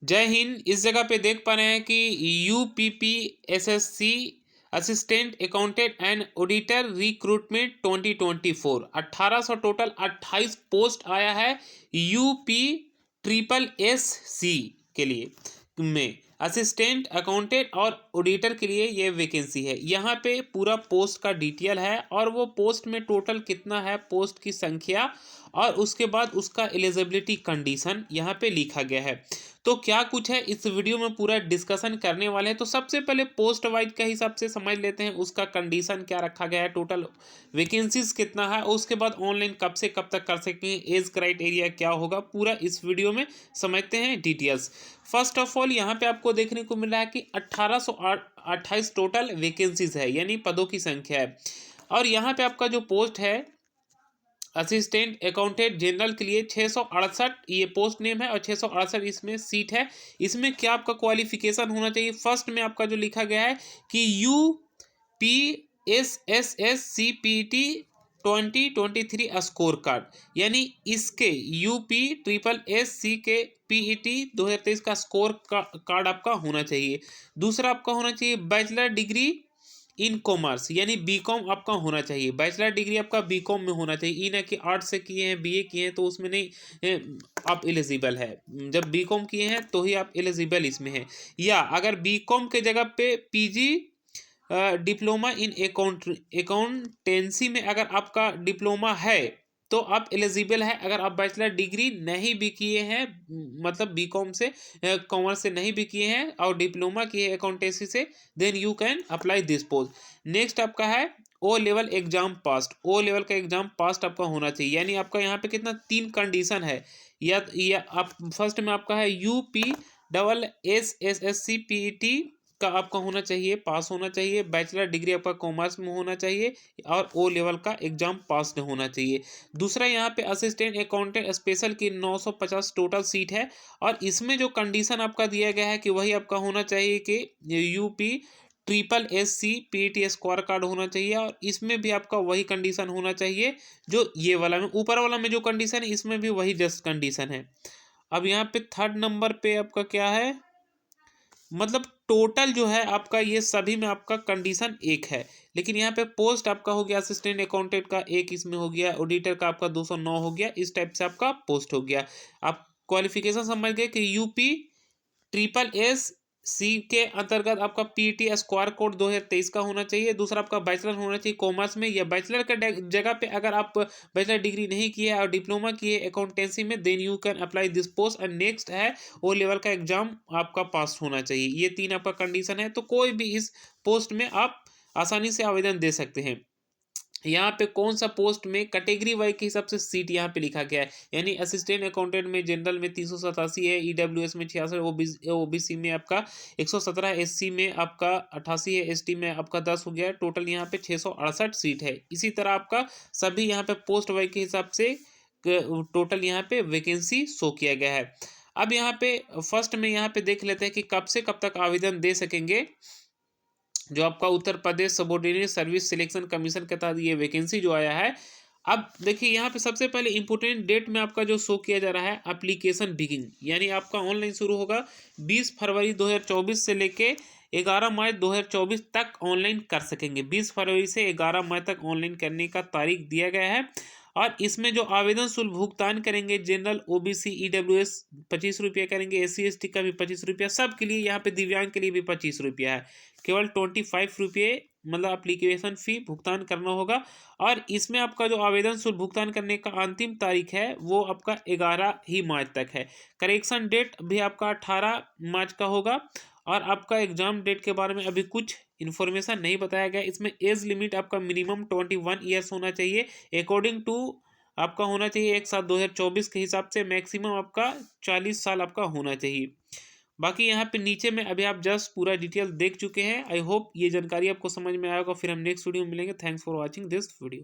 जय हिंद। इस जगह पे देख पा रहे हैं कि UPPSSC assistant accountant and auditor recruitment 2024 1800 total 28 post आया है यूपी ट्रिपल एस सी के लिए में असिस्टेंट अकाउंटेंट और ऑडिटर के लिए ये वैकेंसी है। यहाँ पे पूरा पोस्ट का डिटेल है और वो पोस्ट में टोटल कितना है, पोस्ट की संख्या और उसके बाद उसका एलिजिबिलिटी कंडीशन यहाँ पे लिखा गया है। तो क्या कुछ है इस वीडियो में पूरा डिस्कशन करने वाले हैं। तो सबसे पहले पोस्ट वाइज के हिसाब से समझ लेते हैं, उसका कंडीशन क्या रखा गया है, टोटल वैकेंसीज कितना है, और उसके बाद ऑनलाइन कब से कब तक कर सकते हैं, एज क्राइटेरिया क्या होगा, पूरा इस वीडियो में समझते हैं डिटेल्स। फर्स्ट ऑफ ऑल यहाँ पे आपको देखने को मिल रहा है कि 1828 टोटल वैकेंसीज है, यानी पदों की संख्या है। और यहाँ पे आपका जो पोस्ट है असिस्टेंट अकाउंटेंट जनरल के लिए 668 ये पोस्ट नेम है और 668 इसमें सीट है। इसमें क्या आपका क्वालिफिकेशन होना चाहिए, फर्स्ट में आपका जो लिखा गया है कि UPSSSCPT 2023 स्कोर कार्ड, यानी इसके UPSSC के PET 2023 का स्कोर कार्ड आपका होना चाहिए। दूसरा आपका होना चाहिए बैचलर डिग्री इन कॉमर्स, यानी बीकॉम आपका होना चाहिए। बैचलर डिग्री आपका बीकॉम में होना चाहिए, ये ना कि आर्ट्स से किए हैं, बीए किए हैं तो उसमें नहीं आप एलिजिबल है। जब बीकॉम किए हैं तो ही आप एलिजिबल इसमें है। या अगर बीकॉम के जगह पे पीजी डिप्लोमा इन अकाउंटेंसी में अगर आपका डिप्लोमा है तो आप एलिजिबल है। अगर आप बैचलर डिग्री नहीं भी किए हैं, मतलब बीकॉम से कॉमर्स से नहीं भी किए हैं और डिप्लोमा किए हैं अकाउंटेंसी से, then you can apply this post. Next आपका है O level exam passed, O level का एग्जाम पास्ट आपका होना चाहिए। यानी आपका यहाँ पे कितना, 3 कंडीशन है। या आप फर्स्ट में आपका है UPSSSCPET का आपका होना चाहिए, पास होना चाहिए। बैचलर डिग्री आपका कॉमर्स में होना चाहिए और ओ लेवल का एग्जाम पास होना चाहिए। दूसरा यहाँ पे असिस्टेंट अकाउंटेंट स्पेशल की 950 टोटल सीट है और इसमें जो कंडीशन आपका दिया गया है कि वही आपका होना चाहिए कि UPSSC स्कोर कार्ड होना चाहिए। और इसमें भी आपका वही कंडीशन होना चाहिए जो ये वाला में, ऊपर वाला में जो कंडीशन है इसमें भी वही जस्ट कंडीशन है। अब यहाँ पे थर्ड नंबर पे आपका क्या है, मतलब टोटल जो है आपका ये सभी में आपका कंडीशन एक है, लेकिन यहाँ पे पोस्ट आपका हो गया असिस्टेंट अकाउंटेंट का एक इसमें हो गया, ऑडिटर का आपका 209 हो गया, इस टाइप से आपका पोस्ट हो गया। आप क्वालिफिकेशन समझ गए कि UPSSC के अंतर्गत आपका PET स्क्वायर कोड 2023 का होना चाहिए। दूसरा आपका बैचलर होना चाहिए कॉमर्स में, या बैचलर के जगह पे अगर आप बैचलर डिग्री नहीं किए और डिप्लोमा किए अकाउंटेंसी में, then you can apply this post. And next है ओ लेवल का एग्जाम आपका पास होना चाहिए। ये 3 आपका कंडीशन है, तो कोई भी इस पोस्ट में आप आसानी से आवेदन दे सकते हैं। यहाँ पे कौन सा पोस्ट में कैटेगरी वाइज के हिसाब से सीट यहाँ पे लिखा गया है, यानी असिस्टेंट अकाउंटेंट में जनरल में 387 है, EWS में 66, ओबीसी में आपका 117, SC में आपका 88 है, ST में आपका 10 हो गया। टोटल यहाँ पे 668 सीट है। इसी तरह आपका सभी यहाँ पे पोस्ट वाइज के हिसाब से टोटल यहाँ पे वैकेंसी शो किया गया है। अब यहाँ पे फर्स्ट में यहाँ पे देख लेते हैं कि कब से कब तक आवेदन दे सकेंगे। जो आपका Uttar Pradesh subordinate service selection commission के तहत ये वैकेंसी जो आया है। अब देखिए यहाँ पे सबसे पहले इंपोर्टेंट डेट में आपका जो शो किया जा रहा है एप्लीकेशन बिगिन, यानी आपका ऑनलाइन शुरू होगा 20 फरवरी 2024 से लेके 11 मार्च 2024 तक ऑनलाइन कर सकेंगे। 20 फरवरी से 11 मार्च तक ऑनलाइन करने का तारीख दिया गया है। और इसमें जो आवेदन शुल्क भुगतान करेंगे, जनरल OBC EWS 25 रुपये करेंगे, SC ST का भी 25 रुपया, सब के लिए, यहाँ पे दिव्यांग के लिए भी 25 रुपया है। केवल 25 रुपये मतलब एप्लीकेशन फ़ी भुगतान करना होगा। और इसमें आपका जो आवेदन शुल्क भुगतान करने का अंतिम तारीख है वो आपका 11 ही मार्च तक है। करेक्शन डेट भी आपका 18 मार्च का होगा। और आपका एग्जाम डेट के बारे में अभी कुछ इन्फॉर्मेशन नहीं बताया गया। इसमें एज लिमिट आपका मिनिमम 21 ईयर्स होना चाहिए, अकॉर्डिंग टू आपका होना चाहिए 1/7/2024 के हिसाब से। मैक्सिमम आपका 40 साल आपका होना चाहिए। बाकी यहाँ पे नीचे में अभी आप जस्ट पूरा डिटेल देख चुके हैं। आई होप ये जानकारी आपको समझ में आएगा। फिर हम नेक्स्ट वीडियो में मिलेंगे। Thanks for watching this video.